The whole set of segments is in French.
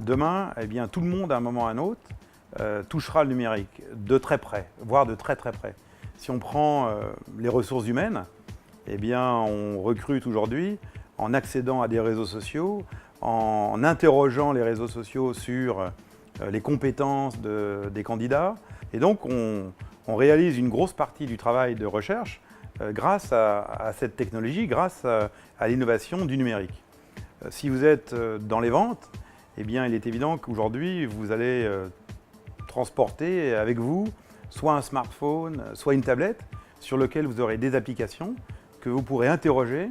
Demain, eh bien, tout le monde, à un moment ou à un autre, touchera le numérique de très près, voire de très très près. Si on prend les ressources humaines, eh bien, on recrute aujourd'hui en accédant à des réseaux sociaux, en interrogeant les réseaux sociaux sur les compétences des candidats. Et donc, on réalise une grosse partie du travail de recherche grâce à cette technologie, grâce à l'innovation du numérique. Si vous êtes dans les ventes, eh bien, il est évident qu'aujourd'hui, vous allez transporter avec vous soit un smartphone, soit une tablette sur lequel vous aurez des applications que vous pourrez interroger,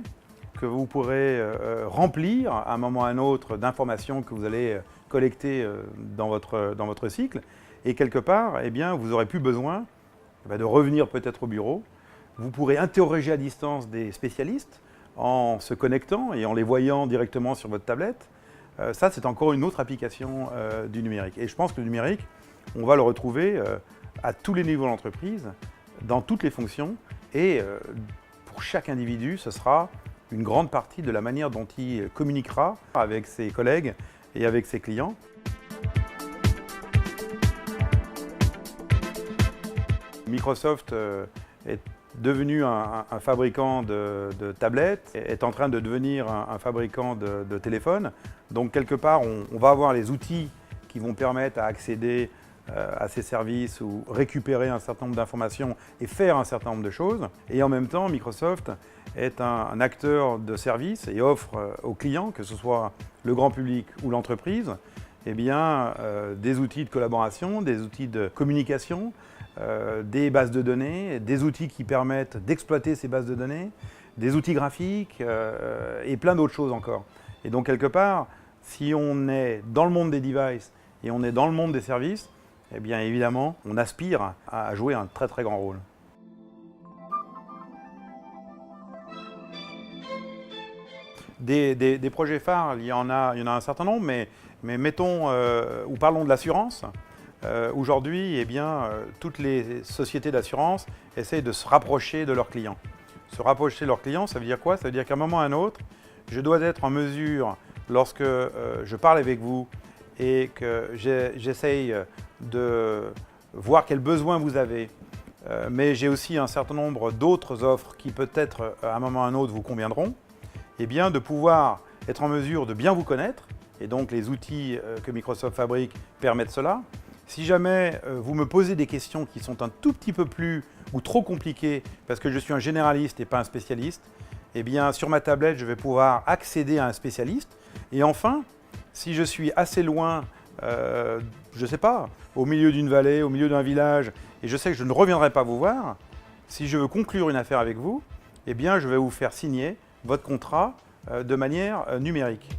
que vous pourrez remplir à un moment ou à un autre d'informations que vous allez collecter dans votre cycle. Et quelque part, eh bien, vous n'aurez plus besoin de revenir peut-être au bureau. Vous pourrez interroger à distance des spécialistes en se connectant et en les voyant directement sur votre tablette. Ça, c'est encore une autre application du numérique. Et je pense que le numérique, on va le retrouver à tous les niveaux de l'entreprise, dans toutes les fonctions. Et pour chaque individu, ce sera une grande partie de la manière dont il communiquera avec ses collègues et avec ses clients. Microsoft est devenu un fabricant de tablettes, est en train de devenir un fabricant de téléphones. Donc quelque part, on va avoir les outils qui vont permettre à accéder à ces services ou récupérer un certain nombre d'informations et faire un certain nombre de choses. Et en même temps, Microsoft est un acteur de service et offre aux clients, que ce soit le grand public ou l'entreprise, eh bien, des outils de collaboration, des outils de communication, des bases de données, des outils qui permettent d'exploiter ces bases de données, des outils graphiques et plein d'autres choses encore. Et donc quelque part, si on est dans le monde des devices et on est dans le monde des services, eh bien évidemment, on aspire à jouer un très très grand rôle. Des projets phares, il y en a un certain nombre, mais mettons ou parlons de l'assurance. Aujourd'hui, eh bien, toutes les sociétés d'assurance essayent de se rapprocher de leurs clients. Se rapprocher de leurs clients, ça veut dire quoi? Ça veut dire qu'à un moment ou à un autre, je dois être en mesure, lorsque je parle avec vous et que j'essaye de voir quels besoins vous avez, mais j'ai aussi un certain nombre d'autres offres qui peut-être à un moment ou à un autre vous conviendront, eh bien, de pouvoir être en mesure de bien vous connaître, et donc les outils que Microsoft fabrique permettent cela. Si jamais vous me posez des questions qui sont un tout petit peu plus ou trop compliquées, parce que je suis un généraliste et pas un spécialiste, eh bien, sur ma tablette, je vais pouvoir accéder à un spécialiste. Et enfin, si je suis assez loin, je ne sais pas, au milieu d'une vallée, au milieu d'un village, et je sais que je ne reviendrai pas vous voir, si je veux conclure une affaire avec vous, eh bien, je vais vous faire signer votre contrat de manière numérique.